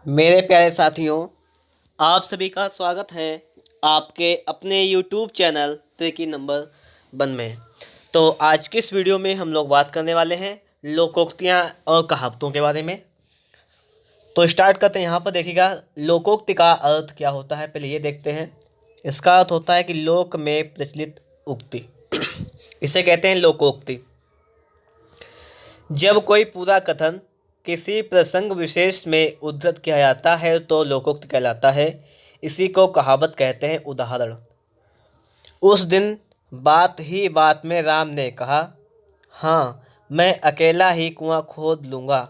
मेरे प्यारे साथियों, आप सभी का स्वागत है आपके अपने YouTube चैनल त्रिकी नंबर 1 में। तो आज की इस वीडियो में हम लोग बात करने वाले हैं लोकोक्तियाँ और कहावतों के बारे में। तो स्टार्ट करते हैं। यहाँ पर देखिएगा, लोकोक्ति का अर्थ क्या होता है, पहले ये देखते हैं। इसका अर्थ होता है कि लोक में प्रचलित उक्ति, इसे कहते हैं लोकोक्ति। जब कोई पूरा कथन किसी प्रसंग विशेष में उद्धृत किया जाता है तो लोकोक्ति कहलाता है। इसी को कहावत कहते हैं। उदाहरण, उस दिन बात ही बात में राम ने कहा, हाँ मैं अकेला ही कुआं खोद लूँगा।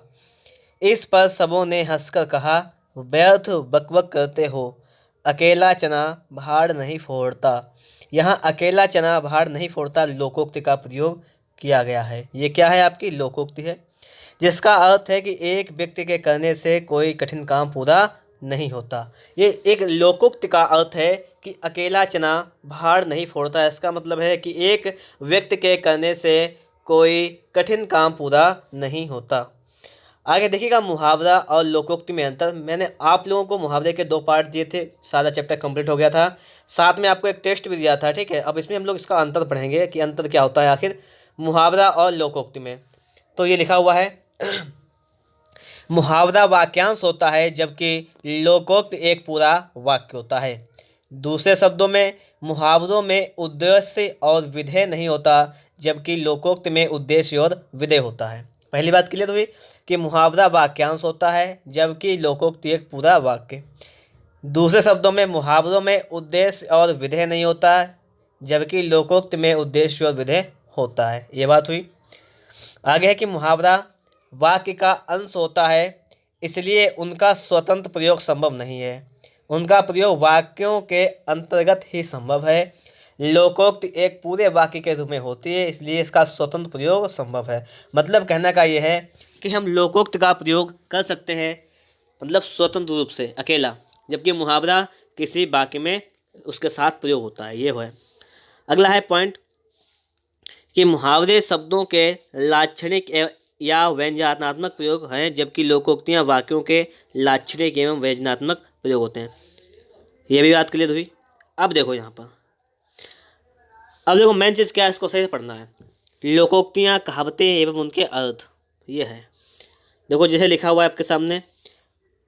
इस पर सबों ने हंसकर कहा, व्यर्थ बकबक करते हो, अकेला चना भाड़ नहीं फोड़ता। यहाँ अकेला चना भाड़ नहीं फोड़ता लोकोक्ति का प्रयोग किया गया है। ये क्या है? आपकी लोकोक्ति है, जिसका अर्थ है कि एक व्यक्ति के करने से कोई कठिन काम पूरा नहीं होता। ये एक लोकोक्ति का अर्थ है कि अकेला चना भाड़ नहीं फोड़ता। इसका मतलब है कि एक व्यक्ति के करने से कोई कठिन काम पूरा नहीं होता। आगे देखिएगा, मुहावरा और लोकोक्ति में अंतर। मैंने आप लोगों को मुहावरे के 2 पार्ट दिए थे, सारा चैप्टर कंप्लीट हो गया था। साथ में आपको एक टेस्ट भी दिया था, ठीक है। अब इसमें हम लोग इसका अंतर पढ़ेंगे कि अंतर क्या होता है आखिर मुहावरा और लोकोक्ति में। तो ये लिखा हुआ है मुहावरा वाक्यांश होता है जबकि लोकोक्ति एक पूरा वाक्य होता है। दूसरे शब्दों में मुहावरों में उद्देश्य और विधेय नहीं होता, जबकि लोकोक्ति में उद्देश्य और विधेय होता है। पहली बात क्लियर हुई कि मुहावरा वाक्यांश होता है जबकि लोकोक्ति एक पूरा वाक्य। दूसरे शब्दों में मुहावरों में उद्देश्य और विधेय नहीं होता है, जबकि लोकोक्ति में उद्देश्य और विधेय होता है। ये बात हुई। आगे है कि मुहावरा वाक्य का अंश होता है, इसलिए उनका स्वतंत्र प्रयोग संभव नहीं है। उनका प्रयोग वाक्यों के अंतर्गत ही संभव है। लोकोक्ति एक पूरे वाक्य के रूप में होती है, इसलिए इसका स्वतंत्र प्रयोग संभव है। मतलब कहने का यह है कि हम लोकोक्ति का प्रयोग कर सकते हैं, मतलब स्वतंत्र रूप से अकेला, जबकि मुहावरा किसी वाक्य में उसके साथ प्रयोग होता है। ये है। अगला है पॉइंट कि मुहावरे शब्दों के लाक्षणिक या व्यंजनात्मक प्रयोग हैं, जबकि लोकोक्तियाँ वाक्यों के लाक्षणिक एवं व्यंजनात्मक प्रयोग होते हैं। ये भी बात क्लियर हुई। अब देखो यहाँ पर, अब देखो मेन चीज़ क्या है, इसको सही से पढ़ना है। लोकोक्तियाँ, कहावतें एवं उनके अर्थ, ये है। देखो जैसे लिखा हुआ है आपके सामने,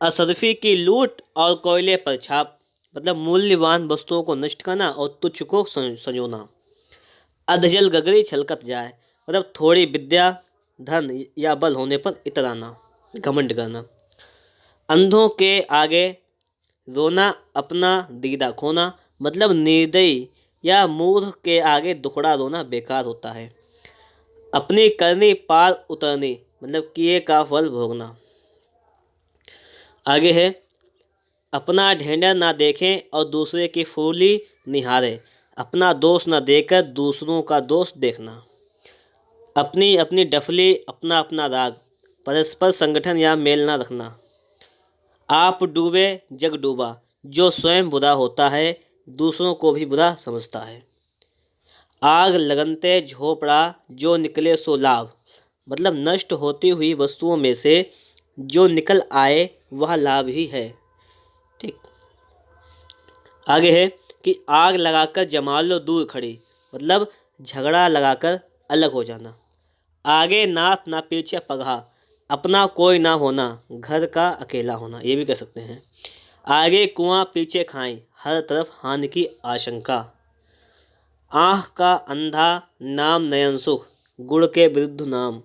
असरफी की लूट और कोयले पर छाप, मतलब मूल्यवान वस्तुओं को नष्ट करना और तुच्छ को संजोना। अधजल गगरी छलकत जाए, मतलब थोड़ी विद्या, धन या बल होने पर इतराना, घमंड करना। अंधों के आगे रोना, अपना दीदा खोना, मतलब निर्दयी या मूर्ख के आगे दुखड़ा रोना बेकार होता है। अपनी करनी पार उतरनी, मतलब किए का फल भोगना। आगे है, अपना ढेंढर ना देखें और दूसरे की फूली निहारे, अपना दोष न देकर दूसरों का दोष देखना। अपनी अपनी डफली, अपना अपना राग, परस्पर संगठन या मेल न रखना। आप डूबे जग डूबा, जो स्वयं बुरा होता है दूसरों को भी बुरा समझता है। आग लगनते झोपड़ा, जो निकले सो लाभ, मतलब नष्ट होती हुई वस्तुओं में से जो निकल आए वह लाभ ही है। ठीक। आगे है कि आग लगाकर जमा लो दूर खड़ी, मतलब झगड़ा लगाकर अलग हो जाना। आगे नाथ ना पीछे पगहा, अपना कोई ना होना, घर का अकेला होना, ये भी कह सकते हैं। आगे कुआं पीछे खाएं, हर तरफ हानि की आशंका। आँख का अंधा नाम नयन सुख, गुड़ के विरुद्ध नाम।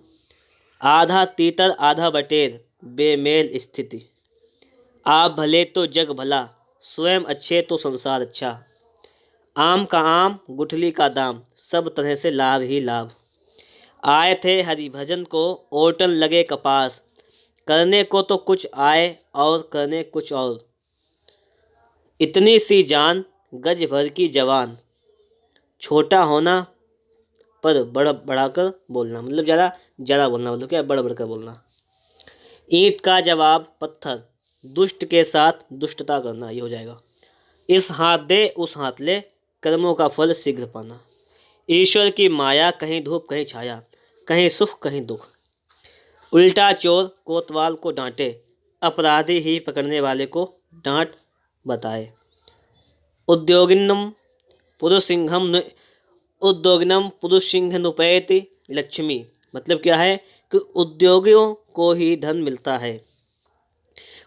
आधा तीतर आधा बटेर, बेमेल स्थिति। आप भले तो जग भला, स्वयं अच्छे तो संसार अच्छा। आम का आम गुठली का दाम, सब तरह से लाभ ही लाभ। आए थे हरिभजन को, ओटन लगे कपास, करने को तो कुछ आए और करने कुछ और। इतनी सी जान गज भर की जवान, छोटा होना पर बड़ा बढ़ाकर बोलना, मतलब ज़्यादा ज़्यादा बोलना, मतलब क्या, बड़ा बढ़कर बोलना। ईंट का जवाब पत्थर, दुष्ट के साथ दुष्टता करना, ये हो जाएगा। इस हाथ दे उस हाथ ले, कर्मों का फल शीघ्र पाना। ईश्वर की माया, कहीं धूप कहीं छाया, कहीं सुख कहीं दुख। उल्टा चोर कोतवाल को डांटे, अपराधी ही पकड़ने वाले को डांट बताए। उद्योगिनम पुरुषसिंह नुपैति लक्ष्मी, मतलब क्या है कि उद्योगियों को ही धन मिलता है।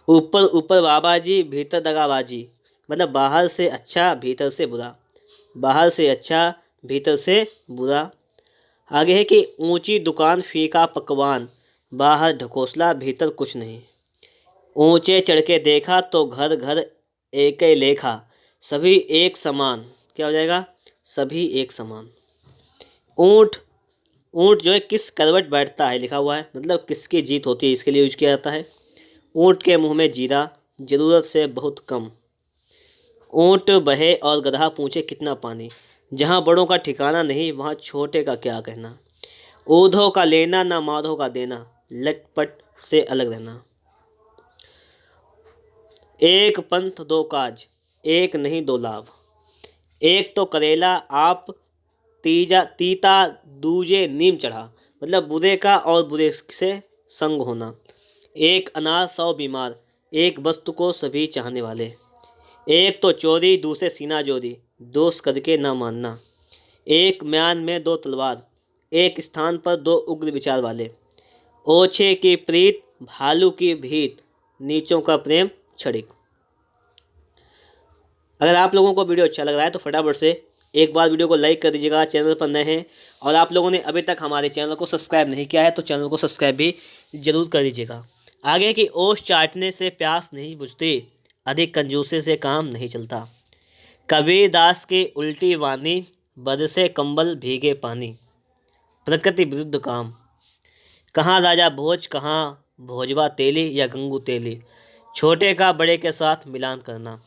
ऊपर ऊपर बाबाजी भीतर दगाबाजी, मतलब बाहर से अच्छा भीतर से बुरा, बाहर से अच्छा भीतर से बुरा। आगे है कि ऊंची दुकान फीका पकवान, बाहर ढकोसला भीतर कुछ नहीं। ऊंचे चढ़ के देखा तो घर घर एक ही लेखा, सभी एक समान। क्या हो जाएगा? सभी एक समान। ऊंट ऊंट जो है किस करवट बैठता है लिखा हुआ है, मतलब किसकी जीत होती है, इसके लिए यूज किया जाता है। ऊंट के मुंह में जीरा, जरूरत से बहुत कम। ऊंट बहे और गधा पूछे कितना पानी, जहाँ बड़ों का ठिकाना नहीं वहाँ छोटे का क्या कहना। ऊधों का लेना ना माधो का देना, लटपट से अलग रहना। एक पंथ दो काज, एक नहीं दो लाभ। एक तो करेला आप तीता दूजे नीम चढ़ा, मतलब बुरे का और बुरे से संग होना। एक अनार 100 बीमार, एक वस्तु को सभी चाहने वाले। एक तो चोरी दूसरे सीना जोरी, दोष करके न मानना। एक म्यान में 2 तलवार, एक स्थान पर 2 उग्र विचार वाले। ओछे की प्रीत भालू की भीत, नीचों का प्रेम छड़िक। अगर आप लोगों को वीडियो अच्छा लग रहा है तो फटाफट से एक बार वीडियो को लाइक कर दीजिएगा। चैनल पर नए हैं और आप लोगों ने अभी तक हमारे चैनल को सब्सक्राइब नहीं किया है तो चैनल को सब्सक्राइब भी जरूर कर दीजिएगा। आगे की ओस चाटने से प्यास नहीं बुझती, अधिक कंजूसी से काम नहीं चलता। कबीरदास की उल्टी वाणी, बरसे कंबल भीगे पानी। प्रकृति विरुद्ध काम, कहाँ राजा भोज कहाँ भोजवा तेली या गंगू तेली। छोटे का बड़े के साथ मिलान करना।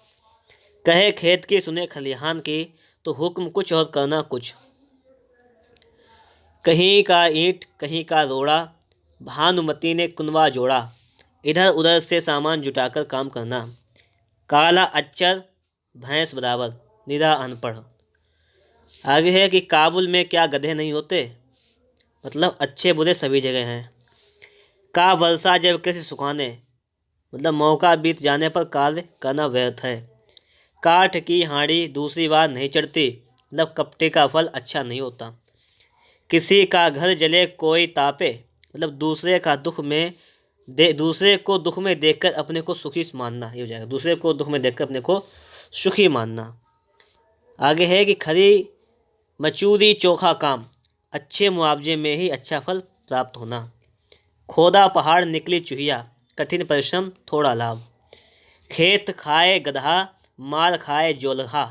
कहे खेत की सुने खलिहान की, तो हुक्म कुछ और करना कुछ। कहीं का ईंट कहीं का रोड़ा, भानुमती ने कुनवा जोड़ा। इधर उधर से सामान जुटाकर काम करना। काला अच्चर भैंस बराबर, निरा अनपढ़। आगे है कि काबुल में क्या गधे नहीं होते, मतलब अच्छे बुरे सभी जगह हैं। का वर्षा जब किसी सुखाने, मतलब मौका बीत जाने पर कार्य करना व्यर्थ है। काठ की हांडी दूसरी बार नहीं चढ़ती, मतलब कपटे का फल अच्छा नहीं होता। किसी का घर जले कोई तापे, मतलब दूसरे को दुख में देखकर अपने को सुखी मानना। ये हो जाएगा, दूसरे को दुख में देखकर अपने को सुखी मानना। आगे है कि खरी मचूरी चोखा काम, अच्छे मुआवजे में ही अच्छा फल प्राप्त होना। खोदा पहाड़ निकली चुहिया, कठिन परिश्रम थोड़ा लाभ। खेत खाए गधा मार खाए जोलहा,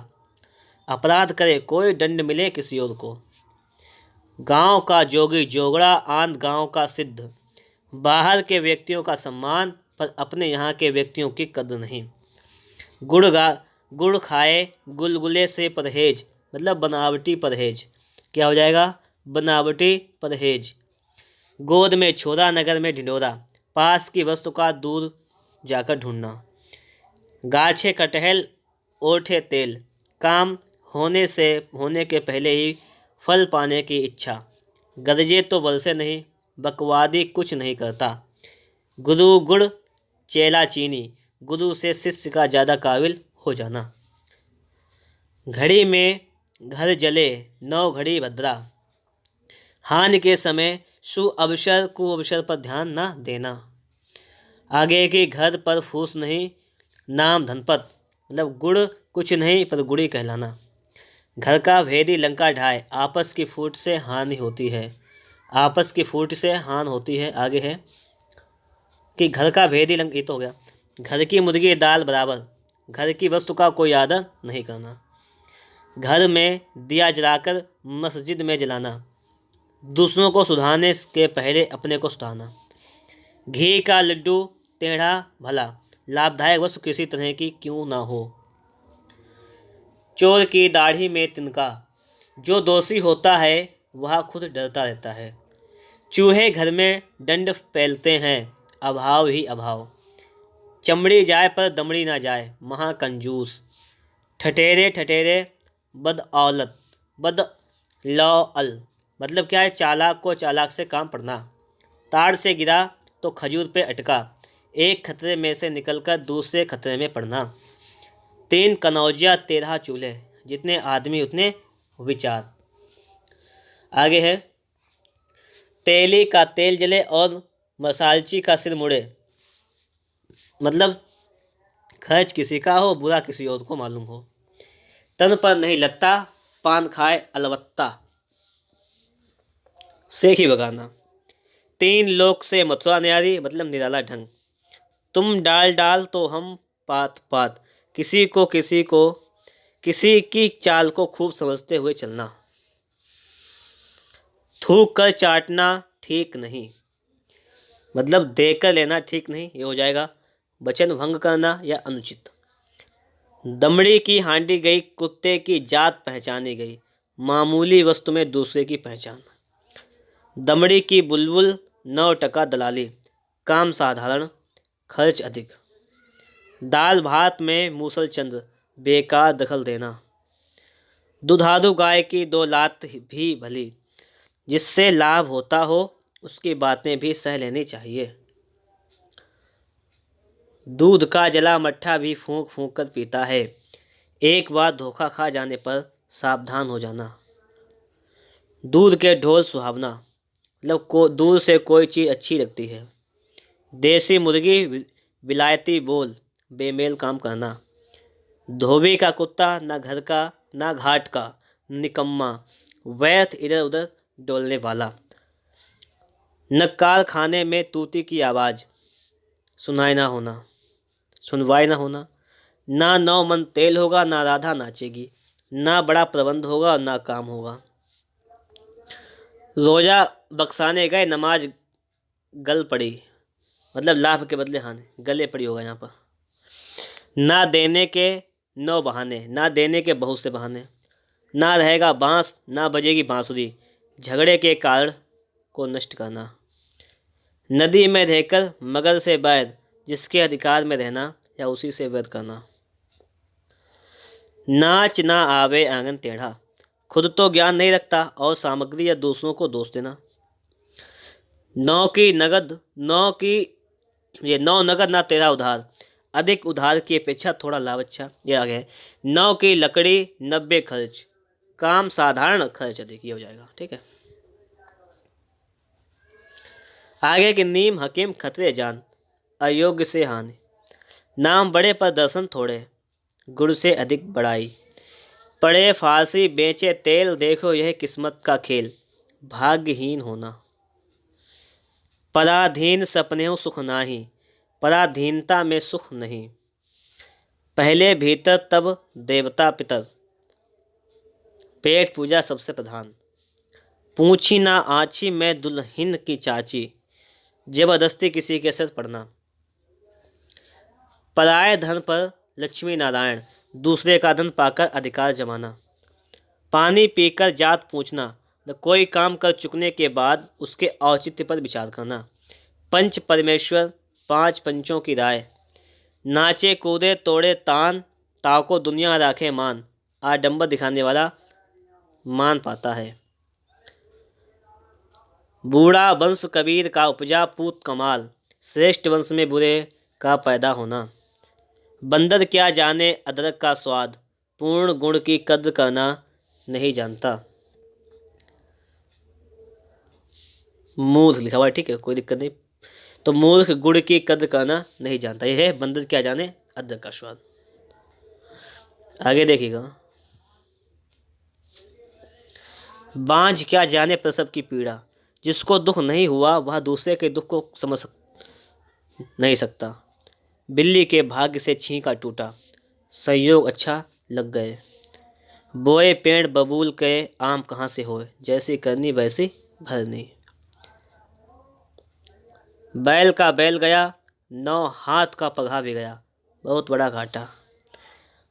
अपराध करे कोई दंड मिले किसी और को। गांव का जोगी जोगड़ा आंध गांव का सिद्ध, बाहर के व्यक्तियों का सम्मान पर अपने यहाँ के व्यक्तियों की कद्र नहीं। गुड़ खाए गुलगुले से परहेज, मतलब बनावटी परहेज। क्या हो जाएगा? बनावटी परहेज। गोद में छोरा नगर में ढिंढोरा, पास की वस्तु का दूर जाकर ढूंढना। गाछे कटहल ओठे तेल, काम होने के पहले ही फल पाने की इच्छा। गरजे तो बरसे नहीं, बकवादी कुछ नहीं करता। गुरु गुड़ चेला चीनी, गुरु से शिष्य का ज़्यादा काबिल हो जाना। घड़ी में घर जले 9 घड़ी भद्रा, हानि के समय सुअवसर कुअवसर पर ध्यान न देना। आगे के घर पर फूस नहीं, नाम धनपत, मतलब गुड़ कुछ नहीं पर गुड़ी कहलाना। घर का भेदी लंका ढाए, आपस की फूट से हानि होती है। आपस की फूट से हानि होती है। आगे है कि घर का भेदी लंका, ये तो हो गया। घर की मुर्गी दाल बराबर, घर की वस्तु का कोई आदर नहीं करना। घर में दिया जलाकर मस्जिद में जलाना, दूसरों को सुधारने के पहले अपने को सुधारना। घी का लड्डू टेढ़ा भला, लाभदायक वस्तु किसी तरह की क्यों ना हो। चोर की दाढ़ी में तिनका, जो दोषी होता है वह खुद डरता रहता है। चूहे घर में दंड फैलते हैं, अभाव ही अभाव। चमड़ी जाए पर दमड़ी ना जाए, महाकंजूस। ठठेरे ठठेरे बदौलत बदलौअल, मतलब क्या है? चालाक को चालाक से काम पड़ना। ताड़ से गिरा तो खजूर पे अटका, एक खतरे में से निकलकर दूसरे खतरे में पड़ना। 3 कनौजिया 13 चूल्हे, जितने आदमी उतने विचार। आगे है, तेली का तेल जले और मसालची का सिर मुड़े। मतलब खर्च किसी का हो, बुरा किसी और को मालूम हो। तन पर नहीं लगता, पान खाए अलवत्ता, सेख ही बगाना। 3 लोक से मथुरा न्यारी, मतलब निराला ढंग। तुम डाल डाल तो हम पात पात, किसी किसी की चाल को खूब समझते हुए चलना। थूक कर चाटना ठीक नहीं, मतलब देकर लेना ठीक नहीं, ये हो जाएगा। वचन भंग करना या अनुचित। दमड़ी की हांडी गई, कुत्ते की जात पहचानी गई, मामूली वस्तु में दूसरे की पहचान। दमड़ी की बुलबुल 9 टका दलाली, काम साधारण खर्च अधिक। दाल भात में मूसल चंद्र, बेकार दखल देना। दुधारू गाय की 2 लात भी भली, जिससे लाभ होता हो उसकी बातें भी सह लेनी चाहिए। दूध का जला मट्ठा भी फूंक फूंक कर पीता है, एक बार धोखा खा जाने पर सावधान हो जाना। दूध के ढोल सुहावना, मतलब दूध से कोई चीज़ अच्छी लगती है। देसी मुर्गी विलायती बोल, बेमेल काम करना। धोबी का कुत्ता, ना घर का ना घाट का, निकम्मा, व्यर्थ इधर उधर डोलने वाला। नक्काल खाने में तूती की आवाज़, सुनवाई ना होना। ना 9 मन तेल होगा, ना राधा नाचेगी, ना बड़ा प्रबंध होगा और ना काम होगा। रोजा बक्साने गए, नमाज गल पड़ी, मतलब लाभ के बदले हानि, गले पड़ी होगा यहाँ पर। ना देने के 9 बहाने, ना देने के बहुत से बहाने। ना रहेगा बांस, ना बजेगी बांसुरी, झगड़े के कारण को नष्ट करना। नदी में रहकर मगर से बैर, जिसके अधिकार में रहना या उसी से वैर करना। नाच ना आवे आंगन टेढ़ा, खुद तो ज्ञान नहीं रखता और सामग्री या दूसरों को दोष देना। 9 नगद ना 13 उधार, अधिक उधार की अपेक्षा थोड़ा लाभ अच्छा। ये आ गया है। 9 की लकड़ी 90 खर्च, काम साधारण खर्च अधिक, ये हो जाएगा। ठीक है। आगे कि नीम हकीम खतरे जान, अयोग्य से हानि। नाम बड़े पर दर्शन थोड़े, गुड़ से अधिक बड़ाई। पढ़े फारसी बेचे तेल, देखो यह किस्मत का खेल, भाग्यहीन होना। पराधीन सपने हो सुख नाही, पराधीनता में सुख नहीं। पहले भीतर तब देवता पितर, पेट पूजा सबसे प्रधान। पूछी ना आँची मैं दुल्हन की चाची, जबरदस्ती किसी के सिर पड़ना। पराये धन पर लक्ष्मी नारायण, दूसरे का धन पाकर अधिकार जमाना। पानी पीकर जात पूछना, कोई काम कर चुकने के बाद उसके औचित्य पर विचार करना। पंच परमेश्वर 5 पंचों की राय, नाचे कूदे तोड़े तान, ताको दुनिया राखे मान, आडंबर दिखाने वाला मान पाता है। बूढ़ा वंश कबीर का उपजा पूत कमाल, श्रेष्ठ वंश में बुरे का पैदा होना। बंदर क्या जाने अदरक का स्वाद, पूर्ण गुण की कद्र करना नहीं जानता। मूर्ख लिखा हुआ है, ठीक है, कोई दिक्कत नहीं। तो मूर्ख गुड़ की कद्र करना नहीं जानता, यह है बंदर क्या जाने अदरक का स्वाद। आगे देखिएगा। बांझ क्या जाने प्रसव की पीड़ा, जिसको दुख नहीं हुआ वह दूसरे के दुख को समझ नहीं सकता। बिल्ली के भाग्य से छींका टूटा, संयोग अच्छा लग गए। बोए पेड़ बबूल के आम कहाँ से होए, जैसी करनी वैसी भरनी। बैल का बैल गया, 9 हाथ का पगहा भी गया, बहुत बड़ा घाटा।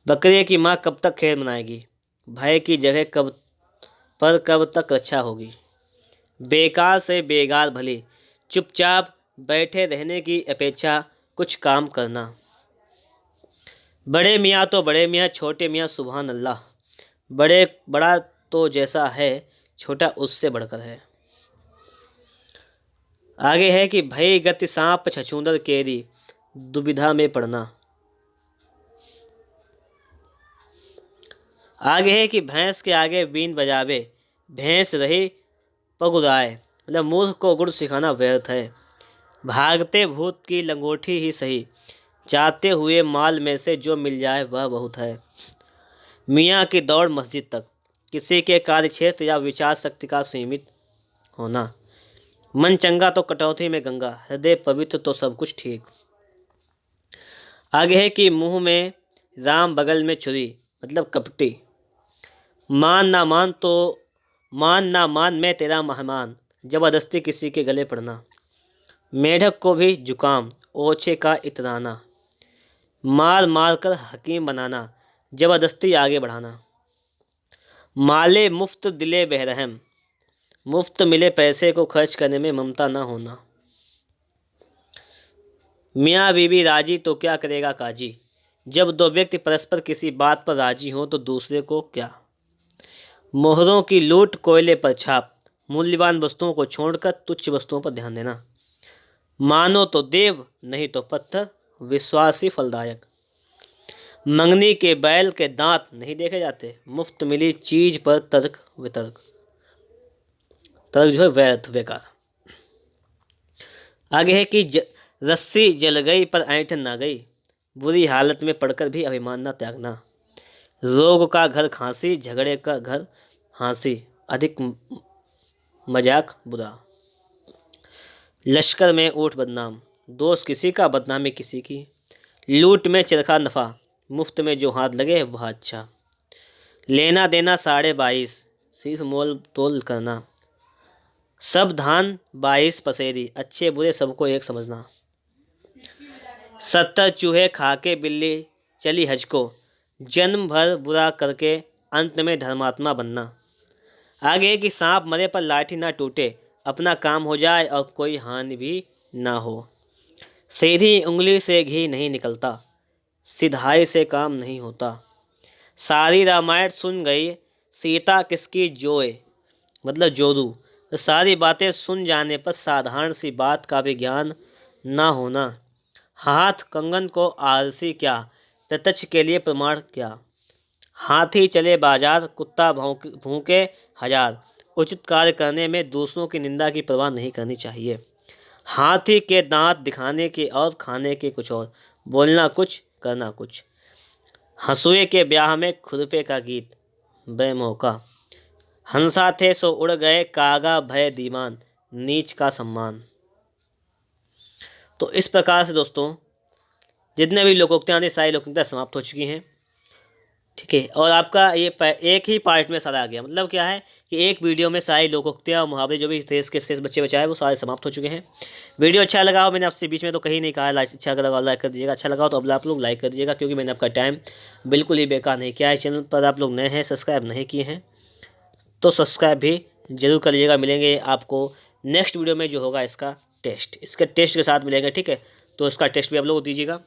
बकरे की माँ कब तक खैर मनाएगी, भय की जगह कब तक रक्षा होगी। बेकार से बेगार भली, चुपचाप बैठे रहने की अपेक्षा कुछ काम करना। बड़े मियाँ तो बड़े मियाँ, छोटे मियाँ सुभान अल्लाह, बड़ा तो जैसा है, छोटा उससे बढ़कर है। आगे है कि भय गति सांप छछूंदर केरी, दुविधा में पड़ना। आगे है कि भैंस के आगे बीन बजावे, भैंस रही पगुराए, मतलब मूर्ख को गुड़ सिखाना व्यर्थ है। भागते भूत की लंगोटी ही सही, जाते हुए माल में से जो मिल जाए वह बहुत है। मियाँ की दौड़ मस्जिद तक, किसी के कार्यक्षेत्र या विचार शक्ति का सीमित होना। मन चंगा तो कटौती में गंगा, हृदय पवित्र तो सब कुछ ठीक। आगे है कि मुंह में राम बगल में छुरी, मतलब कपटी। मान ना मान मैं तेरा मेहमान, जबरदस्ती किसी के गले पड़ना। मेढक को भी जुकाम, ओछे का इतराना। मार मार कर हकीम बनाना, जबरदस्ती आगे बढ़ाना। माले मुफ्त दिले बेरहम, मुफ्त मिले पैसे को खर्च करने में ममता न होना। मियाँ बीवी राजी तो क्या करेगा काजी, जब दो व्यक्ति परस्पर किसी बात पर राजी हों तो दूसरे को क्या। मोहरों की लूट, कोयले पर छाप, मूल्यवान वस्तुओं को छोड़कर तुच्छ वस्तुओं पर ध्यान देना। मानो तो देव नहीं तो पत्थर, विश्वास ही फलदायक। मंगनी के बैल के दांत नहीं देखे जाते, मुफ्त मिली चीज पर तर्क वितर्क, तर्क जो है व्यर्थ बेकार। आगे है कि रस्सी जल गई पर ऐंठन ना गई, बुरी हालत में पड़कर भी अभिमान ना त्यागना। रोग का घर खांसी, झगड़े का घर हंसी, अधिक मजाक बुरा। लश्कर में ऊँट बदनाम, दोष किसी का बदनामी किसी की। लूट में चरखा नफा, मुफ्त में जो हाथ लगे वह अच्छा। लेना देना 22.5, सिर्फ मोल तोल करना। सब धान 22 पसेरी, अच्छे बुरे सबको एक समझना। 70 चूहे खा के बिल्ली चली हज को, जन्म भर बुरा करके अंत में धर्मात्मा बनना। आगे कि सांप मरे पर लाठी ना टूटे, अपना काम हो जाए और कोई हानि भी ना हो। सीधी उंगली से घी नहीं निकलता, सिधाई से काम नहीं होता। सारी रामायण सुन गई, सीता किसकी जोए, मतलब जोरू। तो सारी बातें सुन जाने पर साधारण सी बात का भी ज्ञान ना होना। हाथ कंगन को आलसी क्या, प्रत्यक्ष के लिए प्रमाण क्या। हाथी चले बाजार, कुत्ता भूखे हजार, उचित कार्य करने में दूसरों की निंदा की परवाह नहीं करनी चाहिए। हाथी के दांत दिखाने के और खाने के कुछ और, बोलना कुछ करना कुछ। हंसुए के ब्याह में खुरपे का गीत, बेमौका। हंसा थे सो उड़ गए, कागा भय दीवान, नीच का सम्मान। तो इस प्रकार से दोस्तों जितने भी लोकोक्तियाँ थी सारी लोकोक्तियाँ समाप्त हो चुकी हैं। ठीक है, और आपका ये एक ही पार्ट में सारा आ गया, मतलब क्या है कि एक वीडियो में सारी लोकोक्तियाँ और मुहावरे जो भी शेष के शेष बच्चे बचाए वो सारे समाप्त हो चुके हैं। वीडियो अच्छा लगा हो, मैंने आपसे बीच में तो कहीं नहीं कहा अच्छा लगा लाइक कर दीजिएगा, अच्छा लगा हो तो अब आप लोग लाइक कर दीजिएगा, क्योंकि मैंने आपका टाइम बिल्कुल ही बेकार नहीं किया है। चैनल पर आप लोग नए हैं, सब्सक्राइब नहीं किए हैं तो सब्सक्राइब भी जरूर करिएगा। मिलेंगे आपको नेक्स्ट वीडियो में जो होगा इसका टेस्ट के साथ मिलेंगे। ठीक है, तो इसका टेस्ट भी आप लोग दीजिएगा।